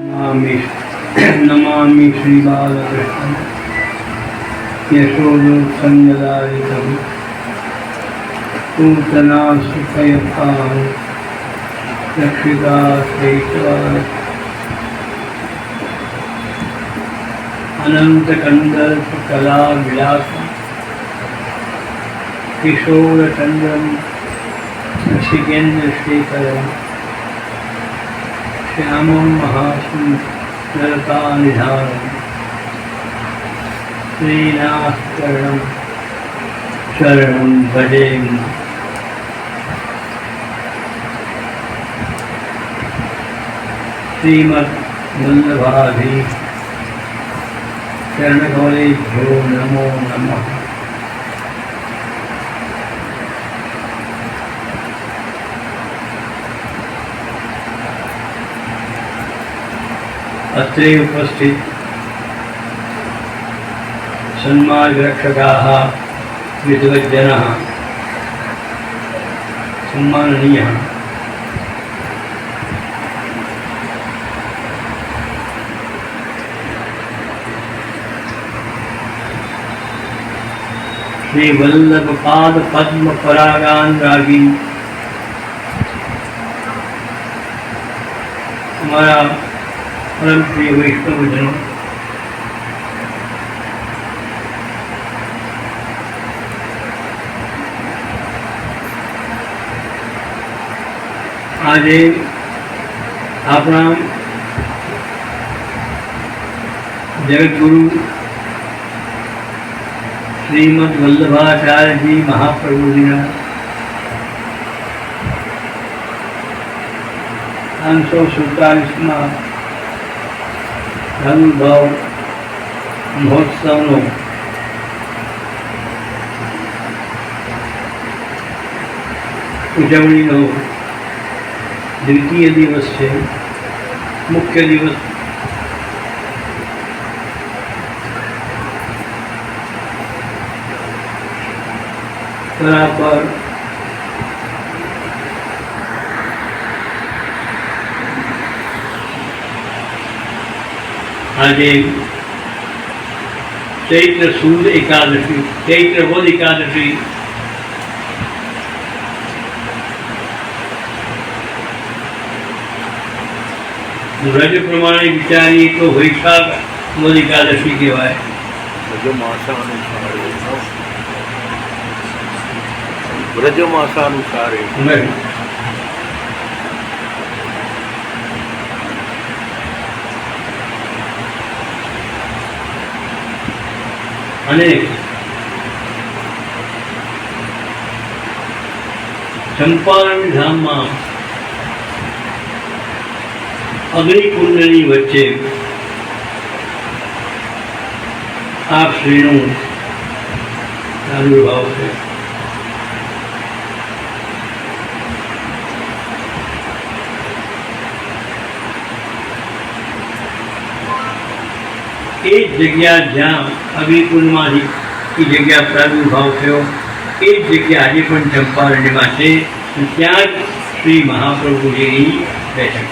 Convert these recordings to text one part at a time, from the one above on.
नमामि श्रीबालकृष्णं यशोदोत्संजलालितं पूतनासुतयतां रक्षिताश्रैष्टवान् अनन्तकन्दर्पकलाविलासं किशोरचन्द्रं रसिकेन्द्रशेखरं श्यामं महासुन्दरतानिधानं श्रीनाथचरणं शरणं भजेम। श्रीमद्वल्लभाधि चरणकमलेभ्यो नमो नमः। अत्रे उपस्थित सन्मार्गरक्षकाः विद्वज्जनाः सम्माननीयाः श्री वल्लभपाद पद्म परागानुरागी हमारा परम प्रिय वैष्णवजनों, आज अपना जगतगुरु श्रीमद वल्लभाचार्य जी महाप्रभु जी 547 અનુભવ મહોત્સવનો ઉજવણીનો દ્વિતીય દિવસ છે। મુખ્ય દિવસ બરાબર आज चैत्र सूद एकादशी, चैत्र वद एकादशी व्रज प्रमाणे विचारीए तो वैशाख वद एकादशी कहवाय। व्रज मासानुसार અને ચંપારણ ધામમાં અગ્નિકુંડની વચ્ચે આપ શ્રીનું પ્રાદુર્ભાવ છે। એ જગ્યા જ્યાં અગ્નિકુંડમાંથી એ જગ્યા પ્રાદુર્ભાવ થયો એ જગ્યા આજે પણ ચંપારણ્યમાં છે। ત્યાં જ શ્રી મહાપ્રભુજીની બેઠક।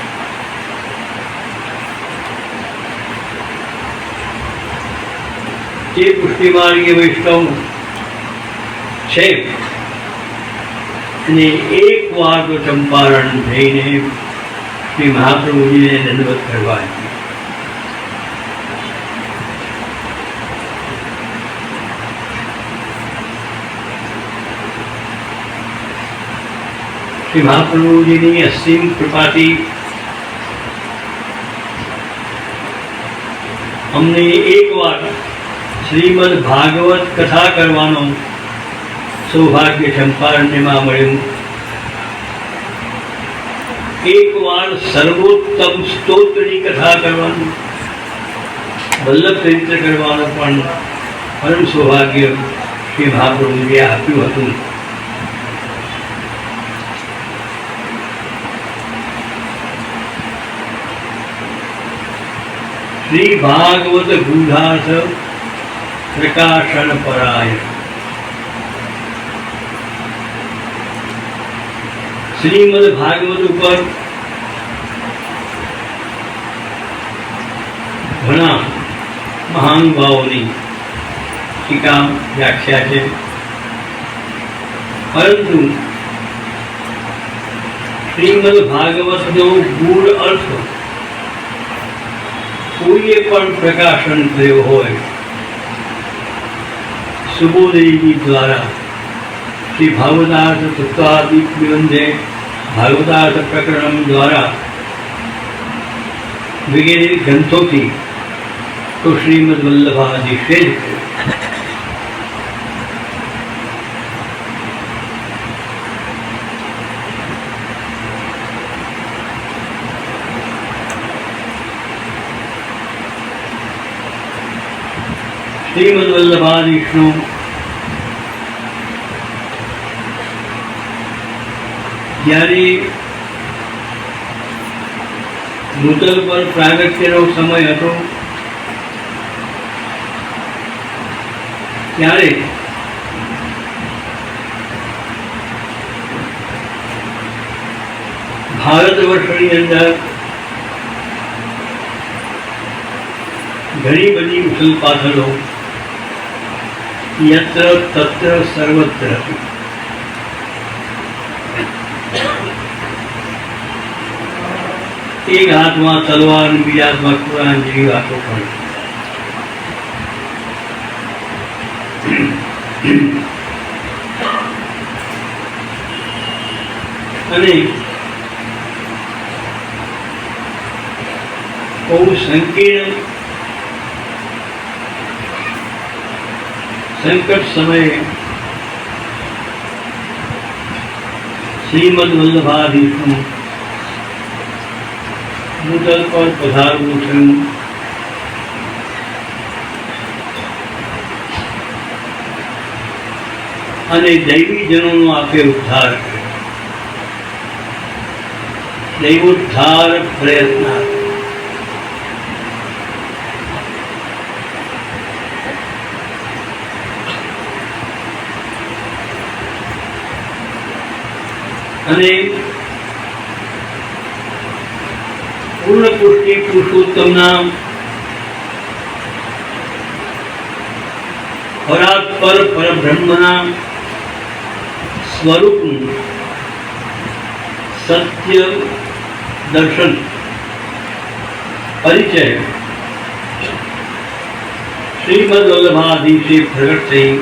જે પુષ્ટિમાર્ગીય વૈષ્ણવ છે અને એકવાર તો ચંપારણ જઈને શ્રી મહાપ્રભુજીને દંડવત કરવા। श्री महाप्रभुजी की असीम कृपा थी हमने एक बार श्रीमद भागवत कथा करवानो सौभाग्य चंपारण्य में मळ्युं। एक बार सर्वोत्तम स्तोत्र की कथा करवानुं, वल्लभ चरित्र करवानो पण परम सौभाग्य श्री महाप्रभुजीए आप्युं हतुं। श्री भागवत गूढ़ार्थ प्रकाशन पराय श्रीमद भागवत पर ઘણા મહાનુભાવોની ટીકા વ્યાખ્યા છે, પરંતુ શ્રીમદ ભાગવતનો ગૂઢ અર્થ કોઈએ પણ પ્રકાશન કર્યો હોય સુબોધજી દ્વારા શ્રી ભાગવતાર્થ તત્વાદિક નિબંધે ભાગવતાર્થ પ્રકરણ દ્વારા વગેરે ગ્રંથોથી તો શ્રીમદ વલ્લભાધીશે જ કર્યો. શ્રીમદ વલ્લભાધીશનો જ્યારે નૂતન પર પ્રાગટ્યનો સમય હતો ત્યારે ભારત વર્ષની અંદર ઘણી બધી ઉથલપાથલો યત્ર તત્ર સર્વત્ર હતી. એક હાથમાં તલવાર અને બીજા હાથમાં કુરાન જેવી વાતો પણ. અને બહુ સંકટ સમયે શ્રીમદ વલ્લભાધીશનું નૂતન પર પધારવું થયું. અને દૈવીજનોનો આપે ઉદ્ધાર કર્યો. દૈવોદ્ધાર પ્રયત્ન અને પૂર્ણ પુષ્ટિ પુરુષોત્તમના પરાત્પર પરબ્રહ્મના સ્વરૂપનું સત્ય દર્શન પરિચય શ્રીમદ વલ્લભાધીશે પ્રગટ થઈ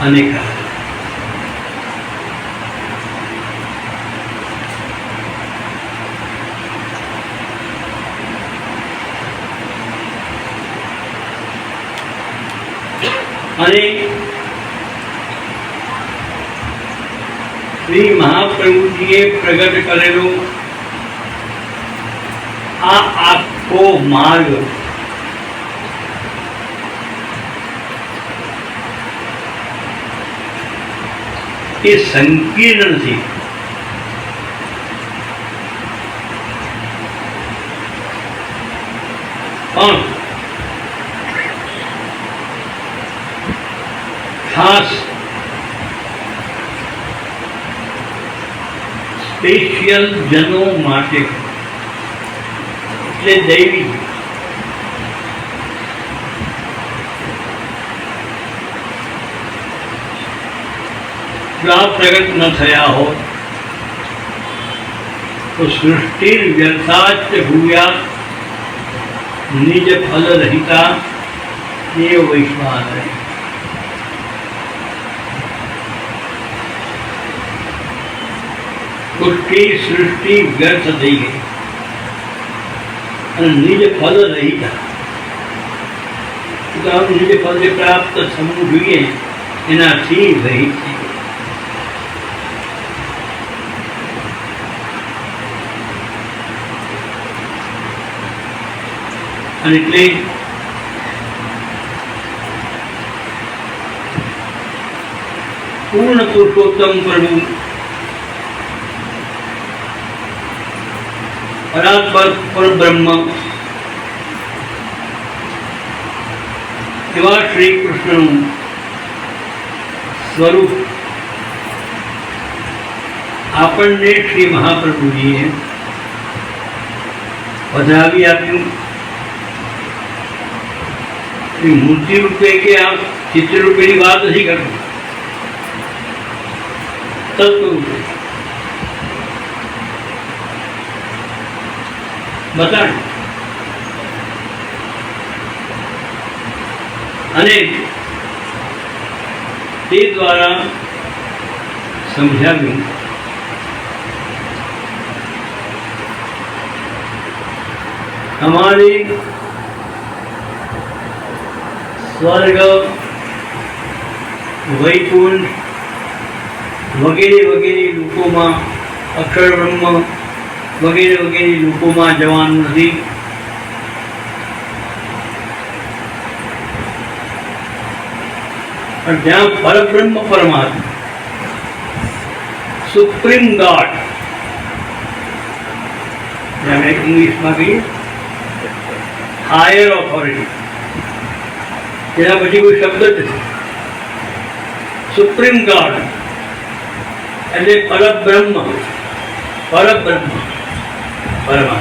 અને કહ્યું. અને શ્રી મહાપ્રભુજીએ પ્રગટ કરેલો આ આખો માર્ગ એ સંકીર્ણ નથી, પણ ખાસ સ્પેશિયલ જનો માટે એટલે દૈવી જો આ પ્રગટ ન થયા હોત તો સૃષ્ટિ વ્યર્થાચ ભૂયાત નિજ ફલ રહિતા દેવ વૈશ્વાન રહે. સૃષ્ટિ વ્યર્થ થઈ ગઈ અને નિજ ફલ રહિતા. નિજ ફલ જે પ્રાપ્ત થવું જોઈએ એનાથી રહિત થઈ ગઈ. અને એટલે પૂર્ણ પુરુષોત્તમ પ્રભુ પરાત્પર પરબ્રહ્મ એવા શ્રી કૃષ્ણનું સ્વરૂપ આપણને શ્રી મહાપ્રભુજીએ પધરાવી આપ્યું એ મૂર્તિ રૂપે કે આ ચિત્ર રૂપેની વાત નથી કરતો, તત્વ રૂપે બતાડ. અને તે દ્વારા સમજાવ્યું हमारे स्वर्ग वैकुंठ वगैरह वगैरह लोकों अक्षर ब्रह्म वगैरह वगैरह लोकों जवान नहीं, और जहाँ परब्रह्म परमात्मा सुप्रीम गॉड, इंग्लिश में कही हायर ऑथोरिटी, तेना પછી કોઈ શબ્દ જ નથી. સુપ્રીમ ગોડ એટલે પરબ્રહ્મ, પરબ્રહ્મ પરમાત્મા.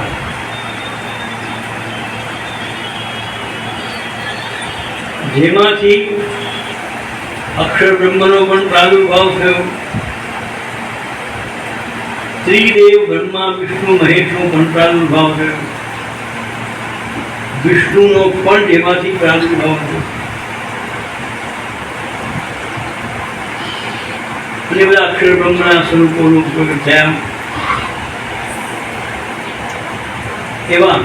જેમાંથી અક્ષર બ્રહ્મનો પણ પ્રાદુર્ભાવ થયો. ત્રિદેવ બ્રહ્મા વિષ્ણુ મહેશનો પણ પ્રાદુર્ભાવ થયો. વિષ્ણુનો પણ જેમાંથી પ્રાદુર્ભાવ થયો. અને બધા અક્ષર બ્રહ્મના સ્વરૂપોનો પ્રગટ થયા. એવા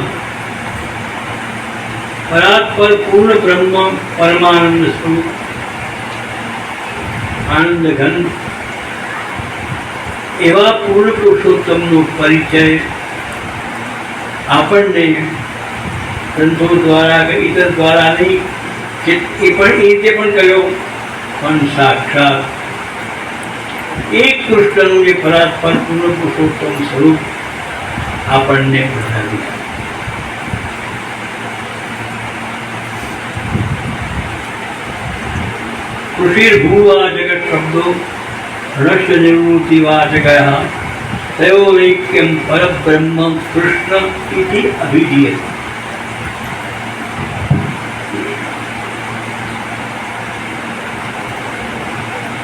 પરાત્પર પૂર્ણ બ્રહ્મ પરમાનંદ સ્વરૂપ આનંદ ઘન એવા પૂર્ણ પુરુષોત્તમનો પરિચય આપણને ગ્રંથો દ્વારા કે ઇતર દ્વારા નહીં, એ પણ એ રીતે પણ કર્યો, પણ સાક્ષાત એક કૃષ્ણનું જે પરાત્પર પૂર્ણ પુરુષોત્તમ સ્વરૂપ આપણને બતાવ્યું. ऋषिर्भुवा जगत शब्दो ऋष्य निवृत्ति वाचकः तयोरेक्यं परब्रह्म कृष्ण इति अभिधीयते.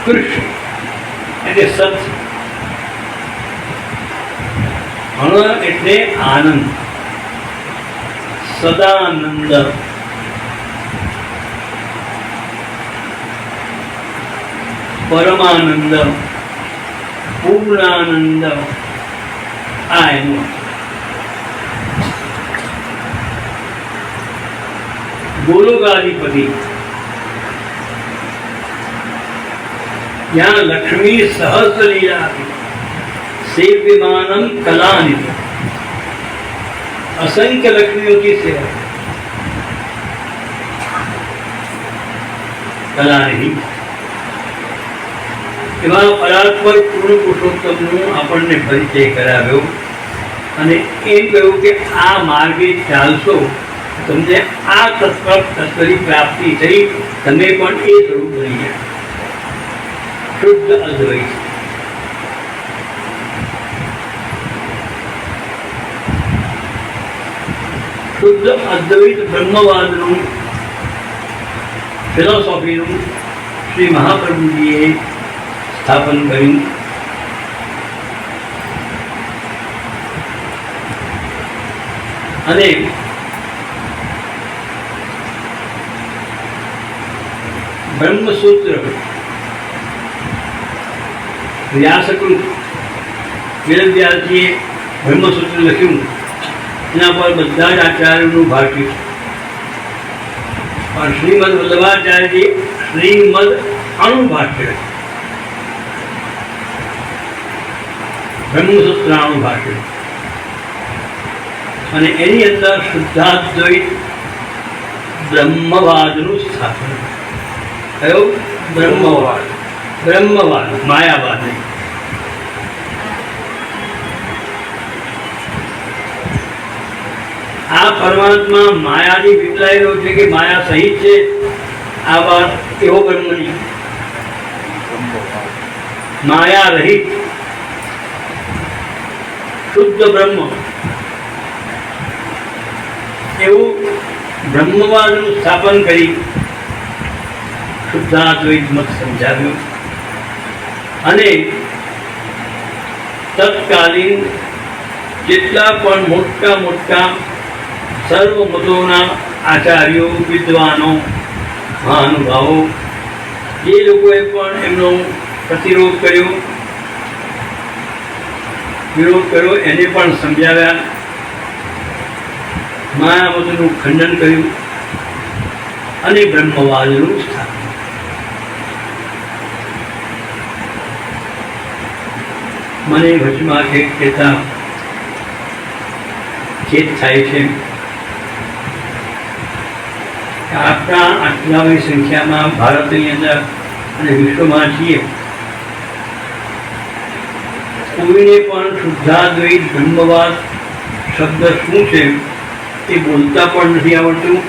कृष्ण એટલે સત્ય, અણ એટલે આનંદ, સદાનંદ, પરમાનંદ, પૂર્ણાનંદ, આ એનું ગોલોકાધિપતિ. यहाँ लक्ष्मी सहस्र लीला सेव्यमानम कलानिधि, असंख्य लक्ष्मियों की सेवा कलानिधि. એવા પરાત્પર પૂર્ણ પુરુષોત્તમનો આપણને પરિચય કરાવ્યો અને એમ કહ્યું કે આ માર્ગે ચાલશો તમને આ તત્વની પ્રાપ્તિ થઈ, તમે પણ એ સ્વરૂપ બની જાય. શુદ્ધ અદ્વૈત. શુદ્ધ અદ્વૈત બ્રહ્મવાદનું ફિલોસોફીનું શ્રી મહાપ્રભુજીએ સ્થાપન કર્યું. અને બ્રહ્મસૂત્ર વ્યાસકૃત વેદવ્યાસજીએ બ્રહ્મસૂત્ર લખ્યું, એના પર બધા જ આચાર્યોનું ભાષ્ય. પણ શ્રીમદ વલ્લભાચાર્યજી શ્રીમદ અણુભાષ્ય, બ્રહ્મસૂત્રાનું ભાષ્ય, અને એની અંદર શુદ્ધાદ્વૈત બ્રહ્મવાદનું સ્થાપન. કયો? બ્રહ્મવાદ. બ્રહ્મવાદ, માયાવાદ નહીં. આ પરમાત્મા માયાની વિપલાયેલો છે કે માયા સહિત છે, આ વાત એવો બ્રહ્મ નહીં. માયા રહિત શુદ્ધ બ્રહ્મ એવું બ્રહ્મવાદનું સ્થાપન કરી શુદ્ધાદ્વૈત મત સમજાવ્યો અને તત્કાલીન જેટલા પણ મોટા મોટા સર્વ મતોના આચાર્યો, વિદ્વાનો, મહાનુભાવો એ લોકોએ પણ એમનો પ્રતિરોધ કર્યો, વિરોધ કર્યો, એને પણ સમજાવ્યા, માયાવતનું ખંડન કર્યું અને બ્રહ્મવાદનું સ્થાપન. મને વચમાં કહેતા ચેત થાય છે કે આપણા આટલાની સંખ્યામાં ભારતની અંદર અને વિશ્વમાં છીએ, કોઈને પણ શુદ્ધાદ્વૈત બ્રહ્મવાદ શબ્દ શું છે એ બોલતા પણ નથી આવડતું.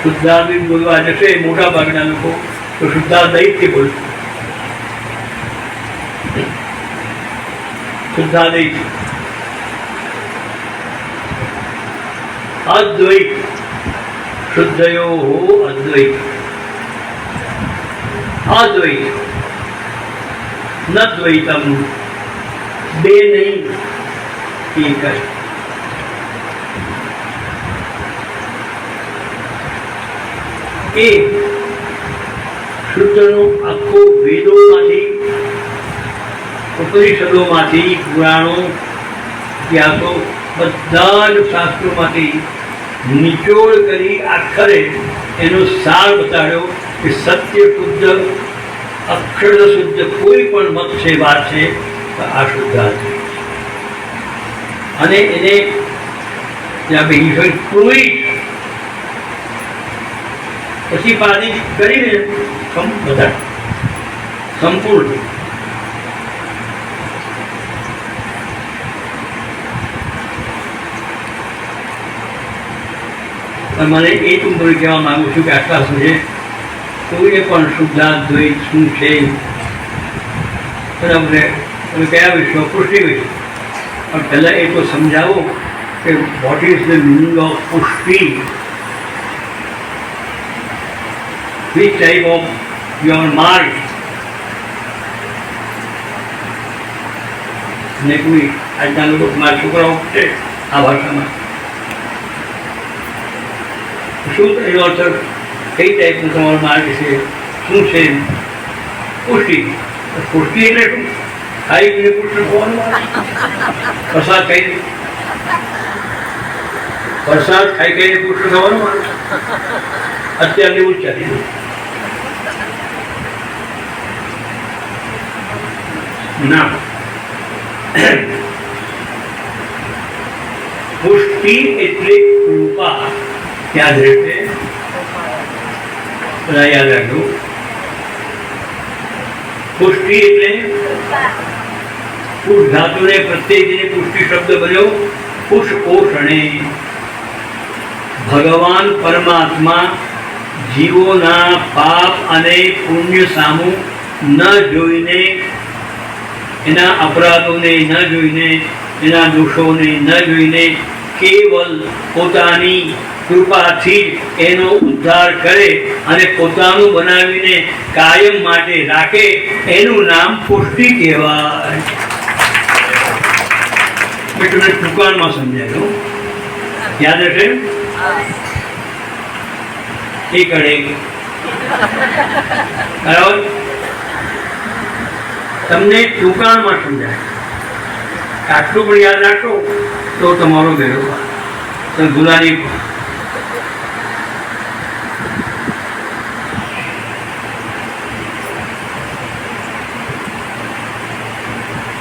શુદ્ધાદ્વૈત બોલવા જશે મોટા ભાગના લોકો તો શુદ્ધાદ્વૈતથી બોલશે. શુદ્ધાદ્વૈત, અદ્વૈત, શુદ્ધયો અદ્વૈત, અદ્વૈત ન દ્વૈતમ, બે નહીં એક જ. એ શુદ્ધનો આખો વેદોમાંથી, ઉપનિષદોમાંથી, પુરાણો, ઇતિહાસો, બધા જ શાસ્ત્રોમાંથી નિચોડ કરી આખરે એનો સાર બતાડ્યો કે સત્ય શુદ્ધ, અક્ષર શુદ્ધ કોઈ પણ મત છે, વાત છે તો આ શુદ્ધાદ્વૈત. અને એને ત્યાં બીજી કોઈ પછી પાછી કરીને બધા સંપૂર્ણ. મને એ ટૂંકમાં કહેવા માંગુ છું કે આટલા સુધી કોઈને પણ શુદ્ધાદ્વૈત શું છે બરાબર તમે કયા વિશ્વ, પુષ્ટિ વિશ્વ, પણ પહેલાં એ તો સમજાવો કે what is the meaning of પુષ્ટિ, which type of your mind. ને કોઈ આજના લોકો મારા છોકરાઓ છે આ ભાષામાં શું એનો અર્થ, કઈ ટાઈપનું તમારો માર્ગ છે, શું છે પુષ્ટિ. પુષ્ટિ એટલે શું? ખાઈ પીને પુષ્ટ થવાનું, પ્રસાદ ખાઈને, પ્રસાદ ખાઈ ખાઈને પુષ્ટ થવાનું. અત્યારે એવું જ ચાલી રહ્યું. ના, પુષ્ટિ એટલે કૃપા. યાદ રહેશે, બધા યાદ રાખજો. પુષ્ટિ એટલે પુષ ધાતુને પ્રત્યેકને પુષ્ટિ શબ્દ બન્યો. પુષ પોષણે ભગવાન પરમાત્મા જીવોના પાપ અને પુણ્ય સામું ન જોઈને, એના અપરાધોને ન જોઈને, એના દોષોને ન જોઈને કેવલ પોતાની કૃપાથી એનો ઉદ્ધાર કરે અને પોતાનું બનાવીને કાયમ માટે રાખે, એનું નામ પુષ્ટિ કહેવાય. મેં તમને ટૂંકાણમાં સમજાવ્યું, યાદ હશે? એક બરાબર, તમને ટૂંકાણમાં સમજાય. આટલું પણ યાદ રાખો તો તમારો બેડો તમે ભૂલાની.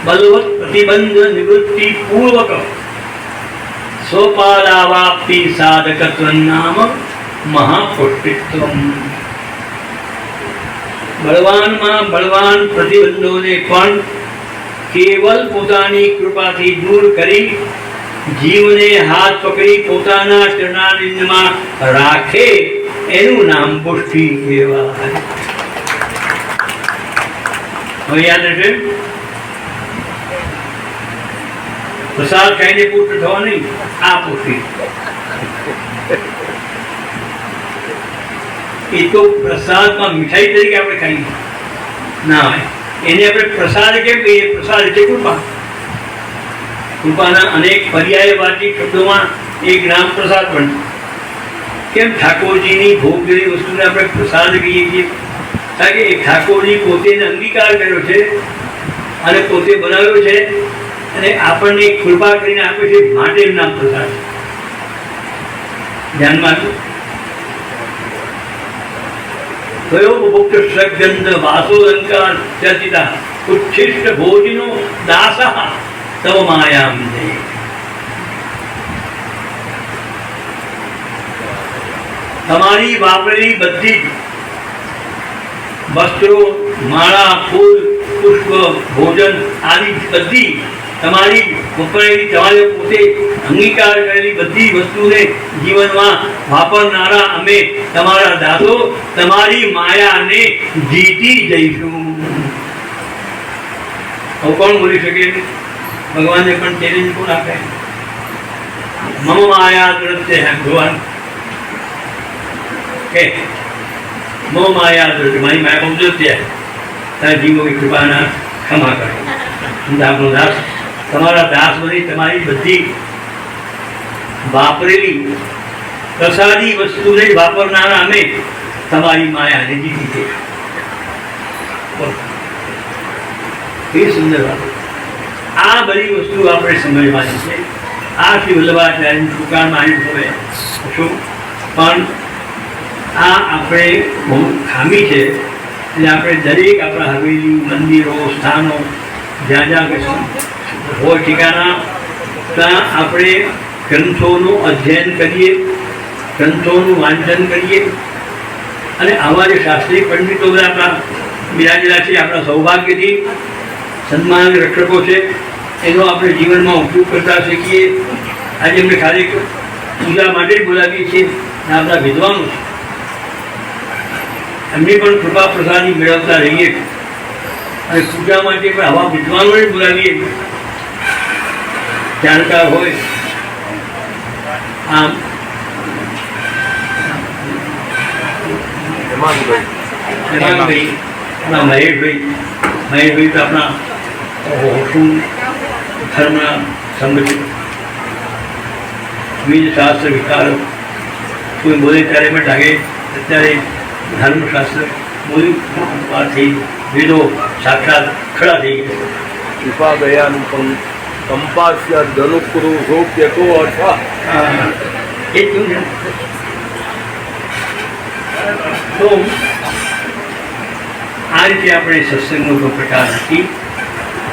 બલવત પ્રતિબંધ નિવૃત્તિ પૂર્વક સ્વપાદાવાપ્તિ સાધકત્વ નામ મહાપુષ્ટિત્વમ. બળવાનમાં બળવાન પ્રતિબંધોને પણ કેવલ પોતાની કૃપાથી દૂર કરી જીવને હાથ પકડી પોતાના ચરણારવિંદમાં રાખે, એનું નામ પુષ્ટિ કહેવાય. હવે યાદ રહેશે, પ્રસાદ ખાઈને પુષ્ટ થવા નહીં, આ પુષ્ટિ. એ તો પ્રસાદમાં મીઠાઈ તરીકે આપણે ખાઈએ ના હોય. એને આપણે પ્રસાદ કેમ કહીએ? પ્રસાદ એટલે કૃપા. કૃપાના અનેક પર્યાયવાચી શબ્દોમાં એક નામ પ્રસાદ પણ. કેમ ઠાકોરજીની ભોગ જેવી વસ્તુને આપણે પ્રસાદ કહીએ છીએ? કારણ કે ઠાકોરજી પોતે અંગીકાર કર્યો છે અને પોતે બનાવ્યો છે અને આપણને કૃપા કરીને આપે છે, માટે એનું નામ પ્રસાદ છે. ધ્યાનમાં કયો ભુક્ત સગંધ વાસોલંકાર ચર્ચિતા ઉચ્છિષ્ટ ભોજનો દાસઃ તવ માયામ દે. તમારી વાપરેલી બધી વસ્ત્રો, માળા, ફૂલ, પુષ્પ, ભોજન આદિ બધી તમારી વપરાયેલી, તમારે પોતે અંગીકાર કરેલી બધી વસ્તુને જીવનમાં વાપરનારા અમે તમારા દાસો તમારી માયાને જીતી જઈશું. હવે કોણ બોલી શકે? ભગવાનને પણ ચેલેન્જ કોણ આપે? મમ માયા દ્રશ્ય હે ભગવાન કે મો માયા દ્રશ્ય, મારી માયા બહુ દ્રશ્ય તારા જીવોની કૃપાના ક્ષમા કરે. આપણો દાસ તમારા દાસ બની તમારી બધી વાપરેલી પ્રસાદી વસ્તુને વાપરનારા અમે તમારી માયાને જીતી છે. એ સુંદર વાત. આ બધી વસ્તુ આપણે સમજવાની છે. આ શ્રી વલ્લભાચાર્યની ટૂંકામાં આવી હવે શું પણ આ આપણે બહુ ખામી છે. એટલે આપણે દરેક આપણા હવેલી, મંદિરો, સ્થાનો જ્યાં જ્યાં હોય ઠેકાણા ત્યાં આપણે ગ્રંથોનું અધ્યયન કરીએ, ગ્રંથોનું વાંચન કરીએ અને આવા જે શાસ્ત્રીય પંડિતો બધા આપણા બિરાજેલા છે, આપણા સૌભાગ્યથી સન્માન રક્ષકો છે, એનો આપણે જીવનમાં ઉપયોગ કરતા શીખીએ. આજે અમને ખાલી પૂજા માટે જ બોલાવીએ છીએ. આપણા વિદ્વાનો છે, એમની પણ કૃપા પ્રસાદી મેળવતા રહીએ અને પૂજા માટે પણ આવા વિદ્વાનોને બોલાવીએ, જાણકાર હોય. આમ હેમાંગભાઈ, આપણા મહેશભાઈ તો આપણા હોશું ધર્મના સંગઠિત વિવિધ શાસ્ત્ર વિચારો કોઈ બોલે ત્યારે પણ લાગે અત્યારે ધર્મશાસ્ત્ર બોલ્યું થઈ વેદો સાક્ષાત ખડા થઈ ગયા. કૃપા દયાનું પણ કંપાસ્ય ધનુકુરુ રોપ્યકો અર્થા એ જ થયું છે. તો આ રીતે આપણે સત્સંગનો પ્રકાર રાખી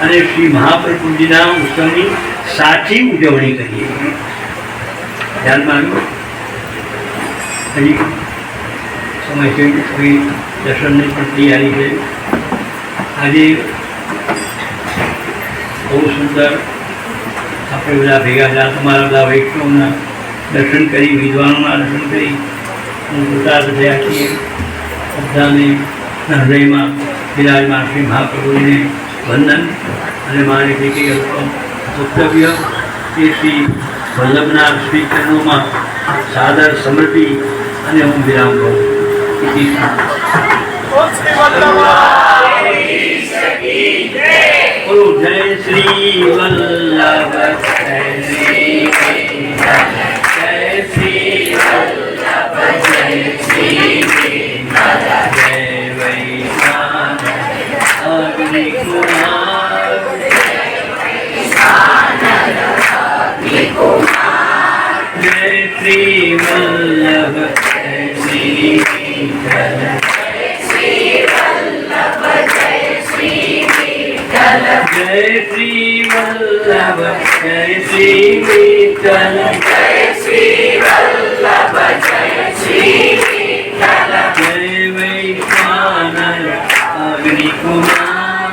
અને શ્રી મહાપ્રભુજીના ઉત્સવની સાચી ઉજવણી કરીએ. ધ્યાનમાં આવ્યું? હજી સમય છે, દર્શનની પણ તૈયારી છે. આજે બહુ સુંદર આપણે બધા ભેગા થયા, તમારા બધા વૈષ્ણવના દર્શન કરી, વિદ્વાનોના દર્શન કરી કૃતાર્થ થયા છીએ. બધાને હૃદયમાં બિરાજમાન શ્રી મહાપ્રભુને વંદન અને મારી ભેટી વક્તવ્ય એ શ્રી વલ્લભના શ્રી ચરણોમાં સાદર સમર્પી અને હું વિરામ લઉં. બોલો જય શ્રી વલ્લભ, જય શ્રી વલ્લભ, જય શ્રી જય વૈષ્ણવ અગ્નિ કુમાર, જય શ્રી વલ્લભ, જય શ્રી જય શ્રી વલ્લભ, જય શ્રી વિઠ્ઠલ, જય શ્રી વલ્લભ, જય શ્રી વિઠ્ઠલ, જય વૈષ્ણવ અગ્નિ કુમાર,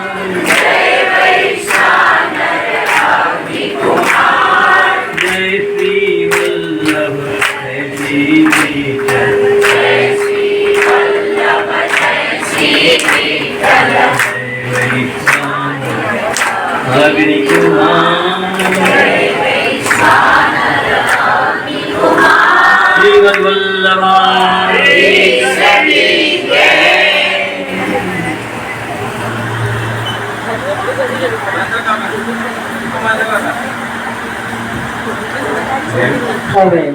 જય વૈષ્ણવ અગ્નિ કુમાર, જય શ્રી વલ્લભ, જય શ્રી વિઠ્ઠલ, જય શ્રી વલ્લભ, જય શ્રી વિઠ્ઠલ, જય વૈષ્ણવ અગ્નિ કુમાર, શ્રી વલ્લભાય હવે